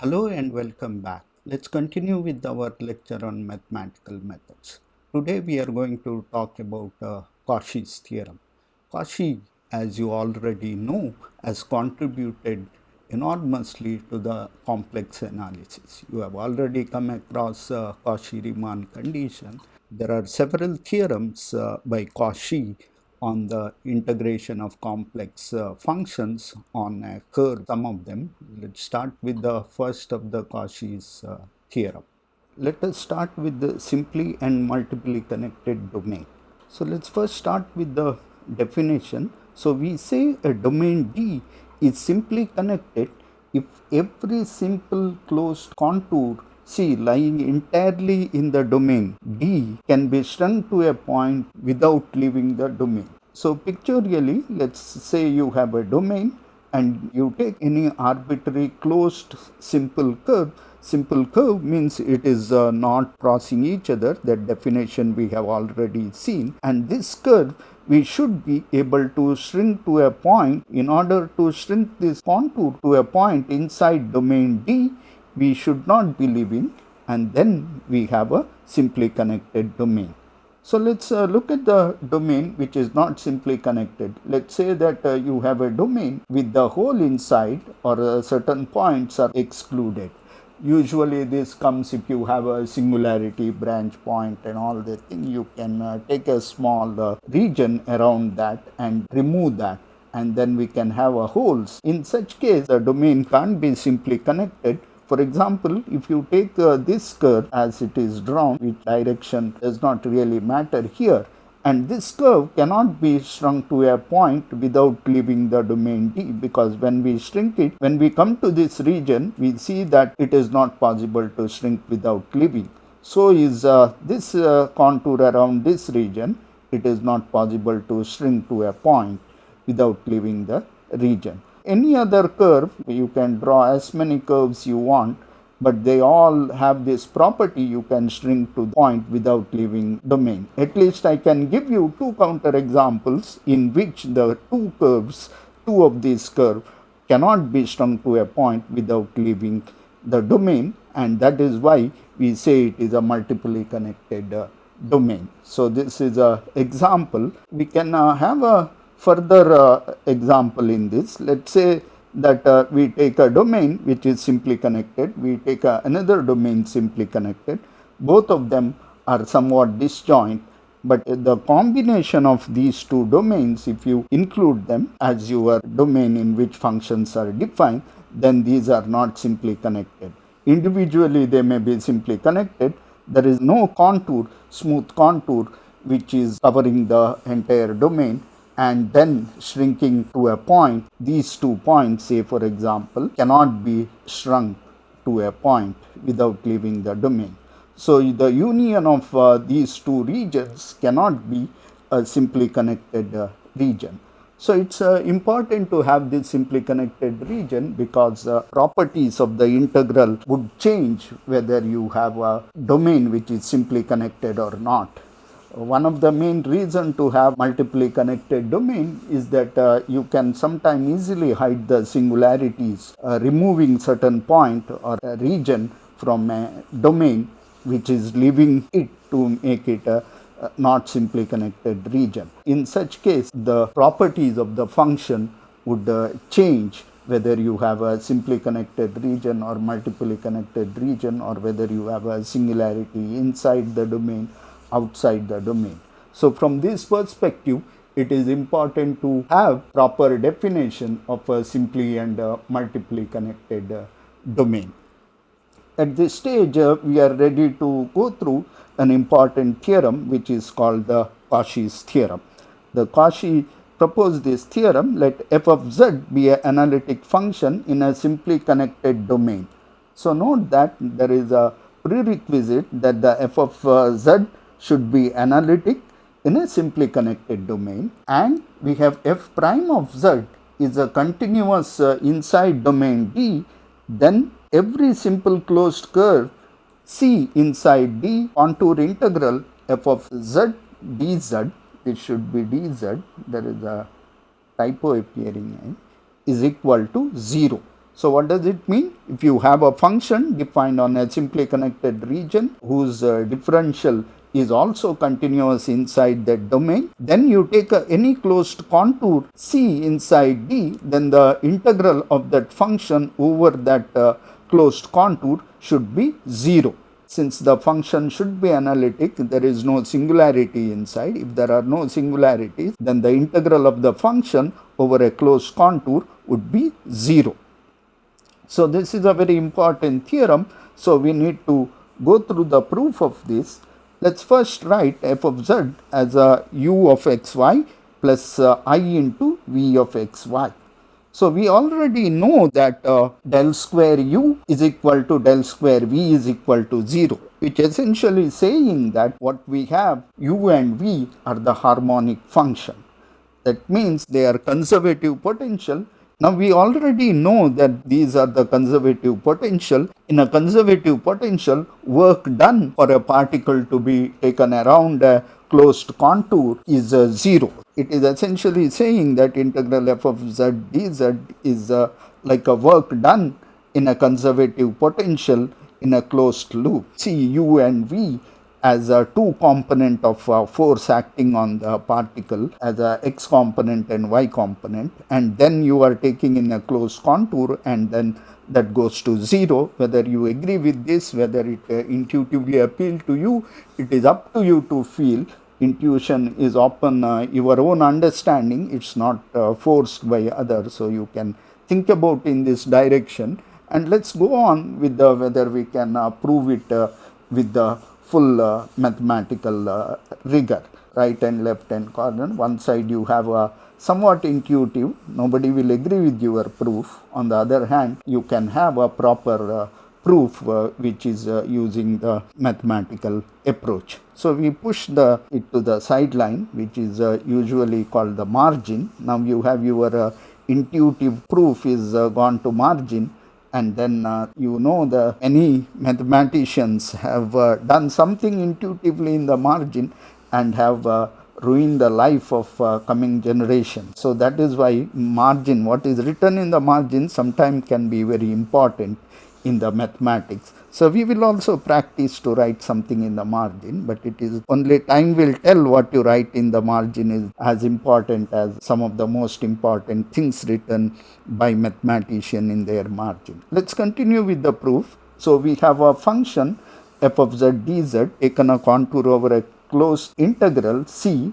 Hello and welcome back. Let's continue with our lecture on mathematical methods. Today we are going to talk about Cauchy's theorem. Cauchy, as you already know, has contributed enormously to the complex analysis. You have already come across Cauchy-Riemann condition. There are several theorems by Cauchy on the integration of complex functions on a curve, some of them. Let's start with the first of the Cauchy's theorem. Let us start with the simply and multiply connected domain. So let's first start with the definition. So we say a domain D is simply connected if every simple closed contour C lying entirely in the domain D can be shrunk to a point without leaving the domain. So pictorially, let's say you have a domain and you take any arbitrary closed simple curve. Simple curve means it is not crossing each other. That definition we have already seen. And this curve we should be able to shrink to a point. In order to shrink this contour to a point inside domain D, we should not be leaving, and then we have a simply connected domain. So let's look at the domain which is not simply connected. Let's say that you have a domain with the hole inside, or certain points are excluded. Usually this comes if you have a singularity branch point and all the thing. You can take a small region around that and remove that, and then we can have a holes. In such case, the domain can't be simply connected. For example, if you take this curve as it is drawn, which direction does not really matter here, and this curve cannot be shrunk to a point without leaving the domain D, because when we shrink it, when we come to this region, we see that it is not possible to shrink without leaving. So is this contour around this region, it is not possible to shrink to a point without leaving the region. Any other curve, you can draw as many curves you want, but they all have this property: you can shrink to the point without leaving domain. At least I can give you two counter examples in which the two of these curves cannot be shrunk to a point without leaving the domain, and that is why we say it is a multiply connected domain. So this is an example. We can have a further example in this. Let's say that we take a domain which is simply connected, we take another domain simply connected. Both of them are somewhat disjoint, but the combination of these two domains, if you include them as your domain in which functions are defined, then these are not simply connected. Individually they may be simply connected. There is no contour, smooth contour, which is covering the entire domain and then shrinking to a point. These 2 points, say for example, cannot be shrunk to a point without leaving the domain. So the union of these 2 regions cannot be a simply connected region. So it's important to have this simply connected region, because properties of the integral would change whether you have a domain which is simply connected or not. One of the main reasons to have multiply connected domain is that you can sometimes easily hide the singularities, removing certain point or a region from a domain which is leaving it to make it a not simply connected region. In such case, the properties of the function would change whether you have a simply connected region or multiply connected region, or whether you have a singularity inside the domain, outside the domain. So from this perspective, it is important to have proper definition of a simply and multiply connected domain. At this stage, we are ready to go through an important theorem which is called the Cauchy's theorem. The Cauchy proposed this theorem: let f of z be an analytic function in a simply connected domain. So note that there is a prerequisite that the f of z should be analytic in a simply connected domain, and we have f prime of z is a continuous inside domain D. Then every simple closed curve C inside D, contour integral f of z dz, it should be dz, there is a typo appearing, is equal to 0. So what does it mean? If you have a function defined on a simply connected region whose differential is also continuous inside that domain, then you take any closed contour C inside D, then the integral of that function over that closed contour should be 0. Since the function should be analytic, there is no singularity inside. If there are no singularities, then the integral of the function over a closed contour would be 0. So this is a very important theorem. So we need to go through the proof of this. Let's first write f of z as a u of xy plus I into v of xy. So we already know that del square u is equal to del square v is equal to 0, which essentially saying that what we have, u and v are the harmonic function. That means they are conservative potential. Now we already know that these are the conservative potential. In a conservative potential, work done for a particle to be taken around a closed contour is 0. It is essentially saying that integral f of z dz is like a work done in a conservative potential in a closed loop. See u and v as a two component of force acting on the particle as a x component and y component, and then you are taking in a closed contour and then that goes to 0. Whether you agree with this, whether it intuitively appeal to you, it is up to you to feel. Intuition is often your own understanding, it's not forced by others, so you can think about in this direction. And let's go on with the whether we can prove it with the full mathematical rigor. Right and left hand corner, one side you have a somewhat intuitive, nobody will agree with your proof. On the other hand, you can have a proper proof which is using the mathematical approach. So we push it to the sideline, which is usually called the margin. Now you have your intuitive proof is gone to margin, and then you know the many mathematicians have done something intuitively in the margin and have ruined the life of coming generation. So that is why margin, what is written in the margin, sometimes can be very important in the mathematics. So we will also practice to write something in the margin, but it is only time will tell what you write in the margin is as important as some of the most important things written by mathematician in their margin. Let's continue with the proof. So we have a function f of z dz taken a contour over a closed integral c.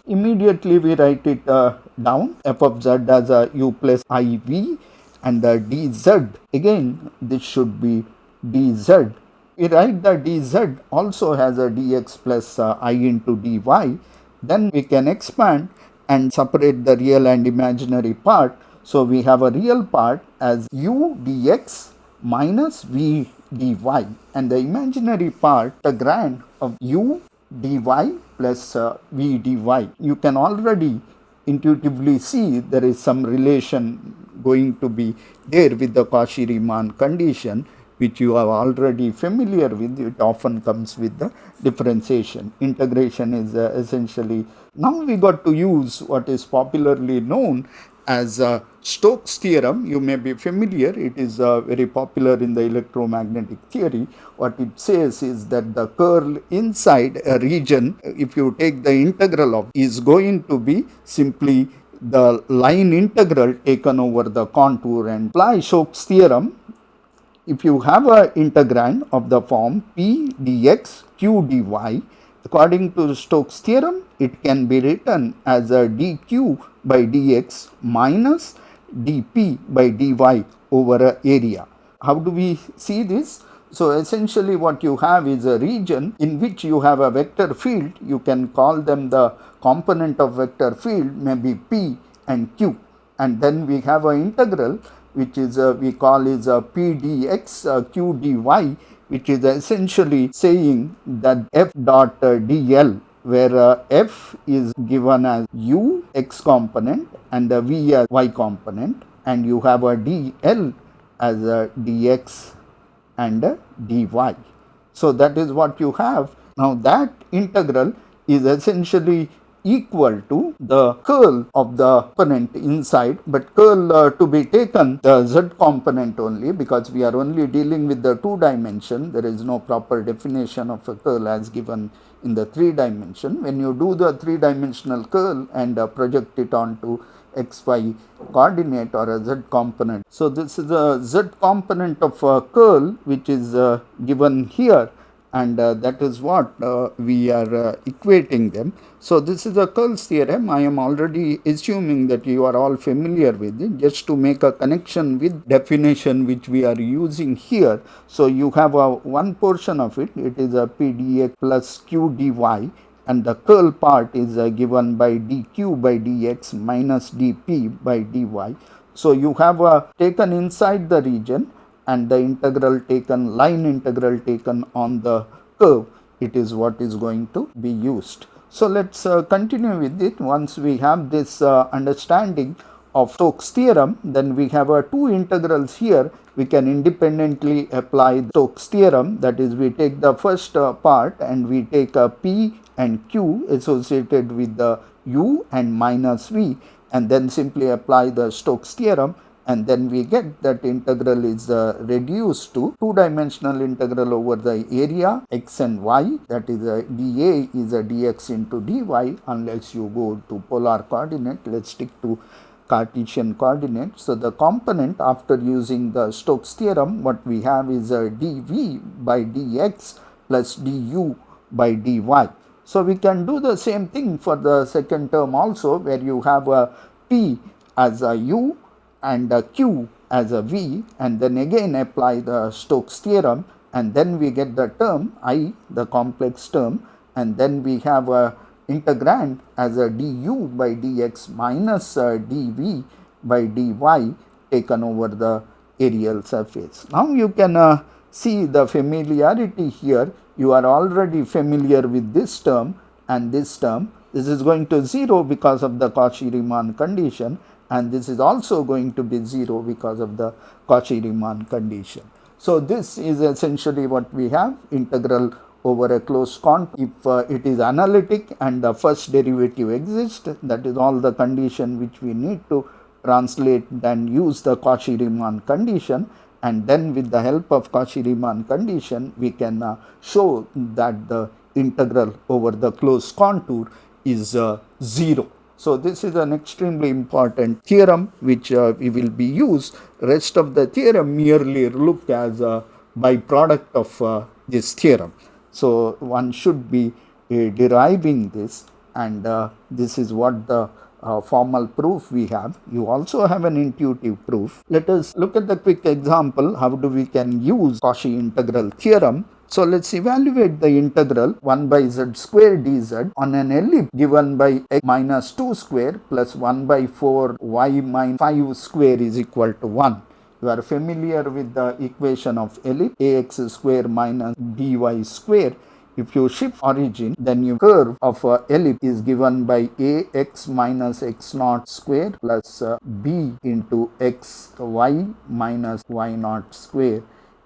Immediately we write it down, f of z as a u plus iv, and the dz, again this should be dz. We write the dz also has a dx plus I into dy. Then we can expand and separate the real and imaginary part. So we have a real part as u dx minus v dy, and the imaginary part the grand of u dy plus v dy. You can already intuitively see there is some relation going to be there with the Cauchy-Riemann condition, which you are already familiar with. It often comes with the differentiation. Integration is essentially, now we got to use what is popularly known as Stokes theorem. You may be familiar, it is very popular in the electromagnetic theory. What it says is that the curl inside a region, if you take the integral of, is going to be simply the line integral taken over the contour. And apply Stokes theorem, if you have an integrand of the form p dx q dy, according to Stokes theorem, it can be written as a dq by dx minus dp by dy over a area. How do we see this? So essentially what you have is a region in which you have a vector field. You can call them the component of vector field, maybe p and q, and then we have an integral which is we call is p dx q dy, which is essentially saying that f dot dl, where f is given as u x component and v as y component, and you have a dl as a dx and dy. So that is what you have. Now that integral is essentially equal to the curl of the component inside, but curl to be taken the z component only, because we are only dealing with the 2-dimension. There is no proper definition of a curl as given in the 3-dimension. When you do the 3-dimensional curl and project it onto xy coordinate or a z component, so this is a z component of a curl which is given here, and that is what we are equating them. So this is a Curl's theorem. I am already assuming that you are all familiar with it, just to make a connection with definition which we are using here. So you have one portion of it, it is a p dx plus q dy, and the curl part is given by dq by dx minus dp by dy. So you have taken inside the region, and the integral taken, line integral taken on the curve, it is what is going to be used. So let's continue with it. Once we have this understanding of Stokes theorem, then we have two integrals here. We can independently apply Stokes theorem, that is, we take the first part and we take a p and q associated with the u and minus v, and then simply apply the Stokes theorem, and then we get that integral is reduced to 2-dimensional integral over the area x and y, that is dA is a dx into dy, unless you go to polar coordinate. Let's stick to Cartesian coordinate. So the component, after using the Stokes theorem, what we have is a dv by dx plus du by dy. So we can do the same thing for the second term also, where you have a p as a u and a q as a v, and then again apply the Stokes theorem, and then we get the term I, the complex term, and then we have a integrand as a du by dx minus dv by dy taken over the areal surface. Now you can see the familiarity here. You are already familiar with this term and this term. This is going to 0 because of the Cauchy-Riemann condition, and this is also going to be 0 because of the Cauchy-Riemann condition. So this is essentially what we have, integral over a closed contour. If it is analytic and the first derivative exists, that is all the condition which we need to translate and use the Cauchy-Riemann condition, and then with the help of Cauchy-Riemann condition we can show that the integral over the closed contour is 0. So this is an extremely important theorem which we will be used. Rest of the theorem merely look as a byproduct of this theorem. So one should be deriving this, and this is what the formal proof we have. You also have an intuitive proof. Let us look at the quick example how do we can use Cauchy integral theorem. So let's evaluate the integral 1 by z square dz on an ellipse given by x minus 2 square plus 1 by 4 y minus 5 square is equal to 1. You are familiar with the equation of ellipse, ax square minus by square. If you shift origin, then your curve of ellipse is given by ax minus x naught square plus b into xy minus y naught square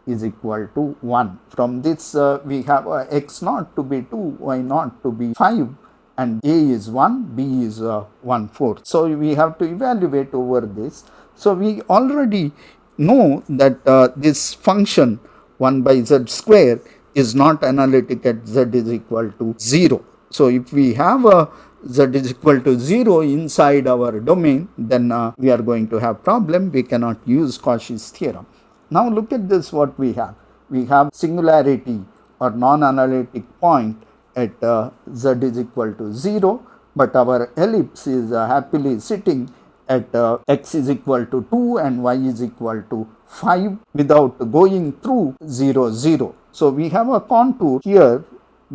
is equal to 1. From this we have x naught to be 2, y naught to be 5, and a is 1, b is 1/4. So we have to evaluate over this. So we already know that this function 1 by z square is not analytic at z is equal to 0. So if we have a z is equal to 0 inside our domain, then we are going to have problem. We cannot use Cauchy's theorem. Now look at this, what we have. We have singularity or non-analytic point at z is equal to 0, but our ellipse is happily sitting at x is equal to 2 and y is equal to 5 without going through 0, 0. So we have a contour here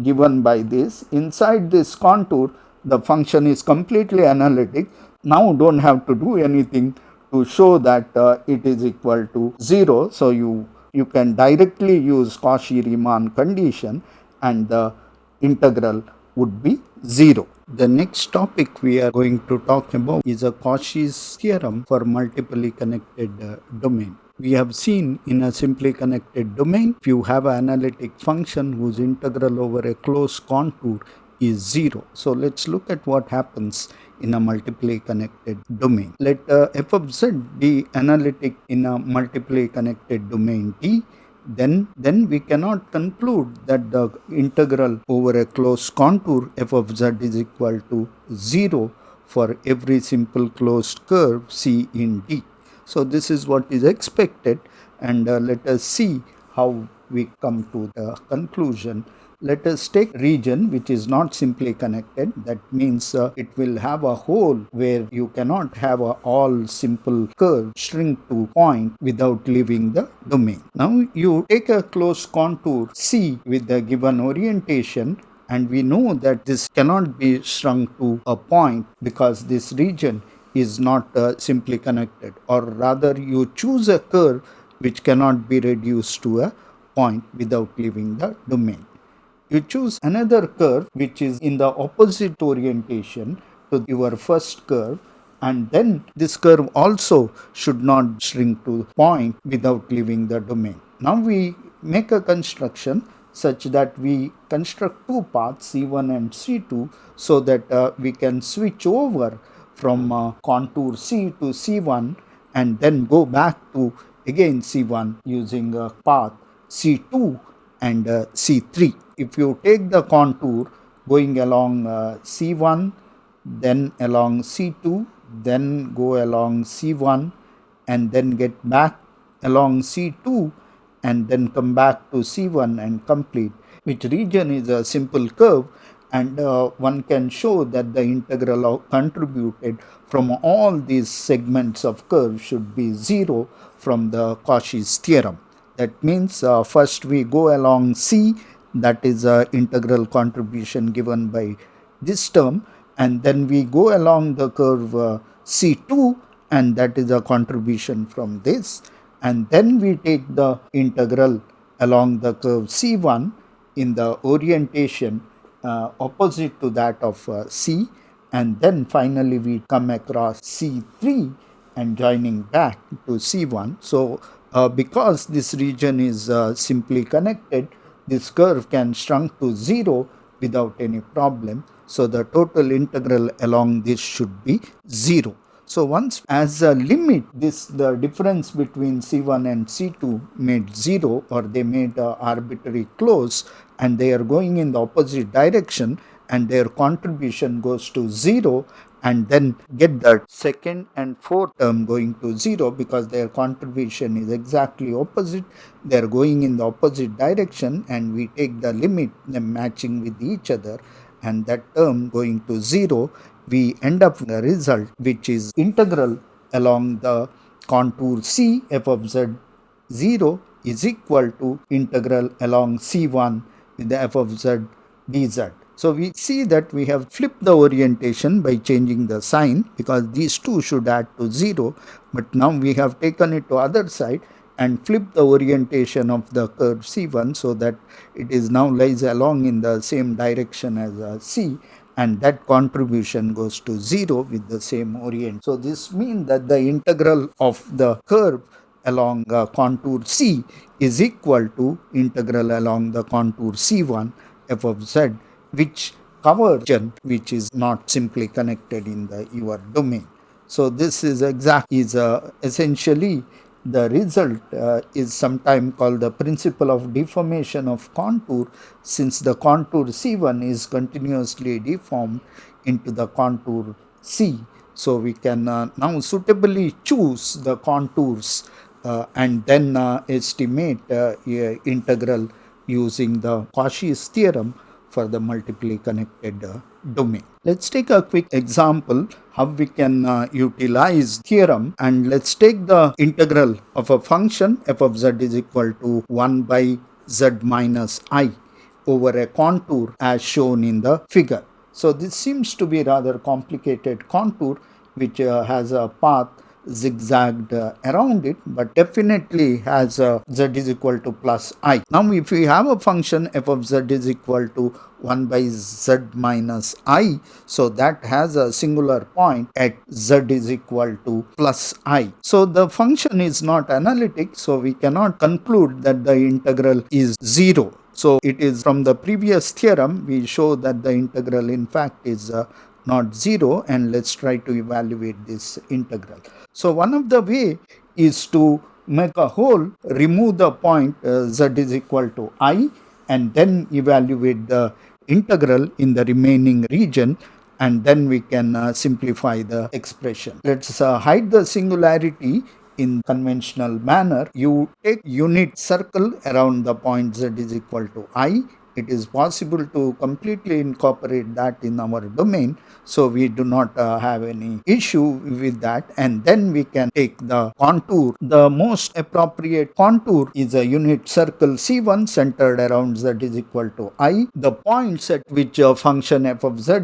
given by this. Inside this contour, the function is completely analytic. Now don't have to do anything to show that it is equal to 0. So you can directly use Cauchy-Riemann condition and the integral would be 0. The next topic we are going to talk about is a Cauchy's theorem for multiply connected domain. We have seen in a simply connected domain, if you have an analytic function whose integral over a closed contour is 0. So let's look at what happens in a multiply connected domain. Let f of z be analytic in a multiply connected domain T. Then we cannot conclude that the integral over a closed contour f of z is equal to 0 for every simple closed curve C in D. So this is what is expected, and let us see how we come to the conclusion. Let us take region which is not simply connected. That means it will have a hole where you cannot have a all simple curve shrink to point without leaving the domain. Now you take a closed contour C with the given orientation, and we know that this cannot be shrunk to a point because this region is not simply connected, or rather you choose a curve which cannot be reduced to a point without leaving the domain. You choose another curve which is in the opposite orientation to your first curve, and then this curve also should not shrink to point without leaving the domain. Now we make a construction such that we construct two paths C1 and C2 so that we can switch over from contour C to C1 and then go back to again C1 using a path C2 and C3. If you take the contour going along C1, then along C2, then go along C1 and then get back along C2 and then come back to C1 and complete, which region is a simple curve, and one can show that the integral contributed from all these segments of curve should be 0 from the Cauchy's theorem. That means first we go along C, that is a integral contribution given by this term, and then we go along the curve C2, and that is a contribution from this, and then we take the integral along the curve C1 in the orientation opposite to that of C, and then finally we come across C3 and joining back to C1. So because this region is simply connected, this curve can shrunk to 0 without any problem. So the total integral along this should be 0. So once as a limit, the difference between C1 and C2 made 0, or they made arbitrary close, and they are going in the opposite direction, and their contribution goes to 0, and then get the second and fourth term going to 0 because their contribution is exactly opposite. They are going in the opposite direction, and we take the limit, them matching with each other, and that term going to 0, we end up with a result which is integral along the contour C f of z 0 is equal to integral along C1 with the f of z dz. So we see that we have flipped the orientation by changing the sign, because these two should add to 0, but now we have taken it to other side and flipped the orientation of the curve C1 so that it is now lies along in the same direction as C, and that contribution goes to 0 with the same orient. So this means that the integral of the curve along contour C is equal to integral along the contour C1 f of z, which covers region which is not simply connected in the your domain. So this is essentially the result is sometimes called the principle of deformation of contour, since the contour C1 is continuously deformed into the contour C. So we can now suitably choose the contours and then estimate integral using the Cauchy's theorem for the multiply connected domain. Let's take a quick example how we can utilize theorem, and let's take the integral of a function f of z is equal to 1 by z minus I over a contour as shown in the figure. So this seems to be rather complicated contour which has a path zigzagged around it, but definitely has z is equal to plus I. Now if we have a function f of z is equal to 1 by z minus I, so that has a singular point at z is equal to plus I. So the function is not analytic, so we cannot conclude that the integral is 0. So it is from the previous theorem we show that the integral in fact is not 0, and let's try to evaluate this integral. So one of the way is to make a hole, remove the point z is equal to I, and then evaluate the integral in the remaining region, and then we can simplify the expression. Let's hide the singularity in conventional manner. You take unit circle around the point z is equal to I. It is possible to completely incorporate that in our domain, so we do not have any issue with that. And then we can take the contour. The most appropriate contour is a unit circle C1 centered around z is equal to I. The points at which a function f of z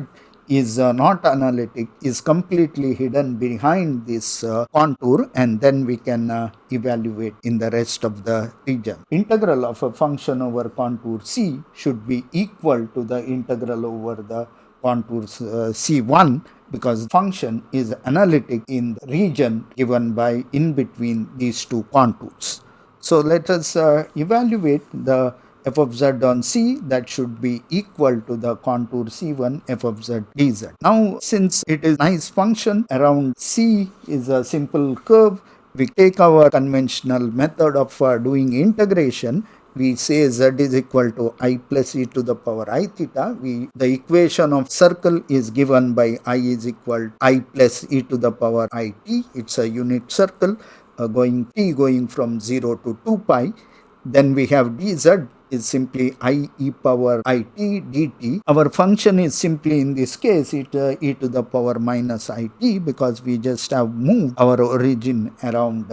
is not analytic is completely hidden behind this contour, and then we can evaluate in the rest of the region. Integral of a function over contour C should be equal to the integral over the contours C1, because function is analytic in the region given by in between these two contours. So let us evaluate the f of z on C. That should be equal to the contour C1 f of z dz. Now, since it is nice function around C is a simple curve, we take our conventional method of doing integration. We say z is equal to I plus e to the power I theta. The equation of circle is given by I is equal to I plus e to the power I t. It's a unit circle going from 0 to 2 pi. Then we have dz is simply I e power I t dt. Our function is simply in this case e to the power minus I t, because we just have moved our origin around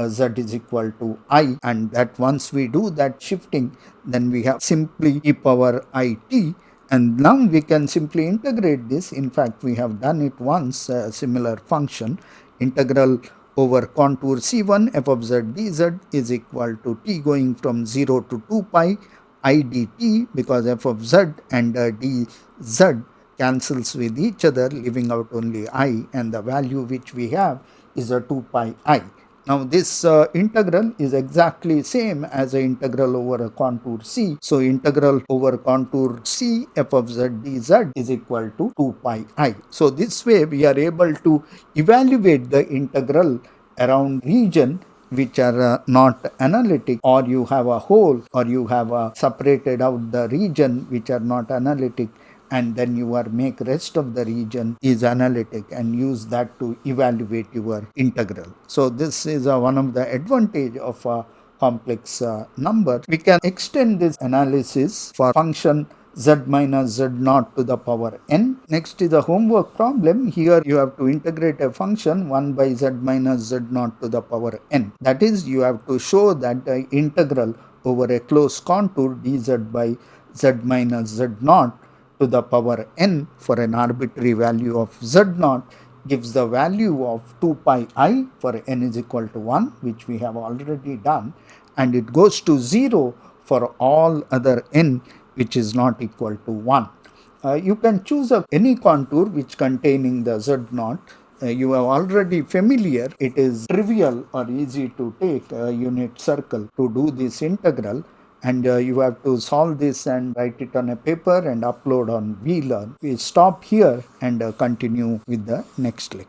z is equal to I, and that once we do that shifting, then we have simply e power I t. And now we can simply integrate this. In fact, we have done it once, a similar function. Integral over contour C1 f of z dz is equal to t going from 0 to 2 pi I dt, because f of z and dz cancels with each other, leaving out only I, and the value which we have is a 2 pi I. Now this integral is exactly same as the integral over a contour C. So integral over contour C f of z dz is equal to 2 pi I. So this way we are able to evaluate the integral around region which are not analytic, or you have a hole, or you have separated out the region which are not analytic, and then you are make rest of the region is analytic, and use that to evaluate your integral. So this is one of the advantage of a complex number. We can extend this analysis for function z minus z naught to the power n. Next is a homework problem. Here you have to integrate a function 1 by z minus z naught to the power n. That is, you have to show that the integral over a closed contour dz by z minus z naught to the power n for an arbitrary value of z naught gives the value of 2 pi I for n is equal to 1, which we have already done, and it goes to 0 for all other n which is not equal to 1. You can choose any contour which containing the z naught. You are already familiar. It is trivial or easy to take a unit circle to do this integral, and you have to solve this and write it on a paper and upload on vLearn. We stop here and continue with the next lecture.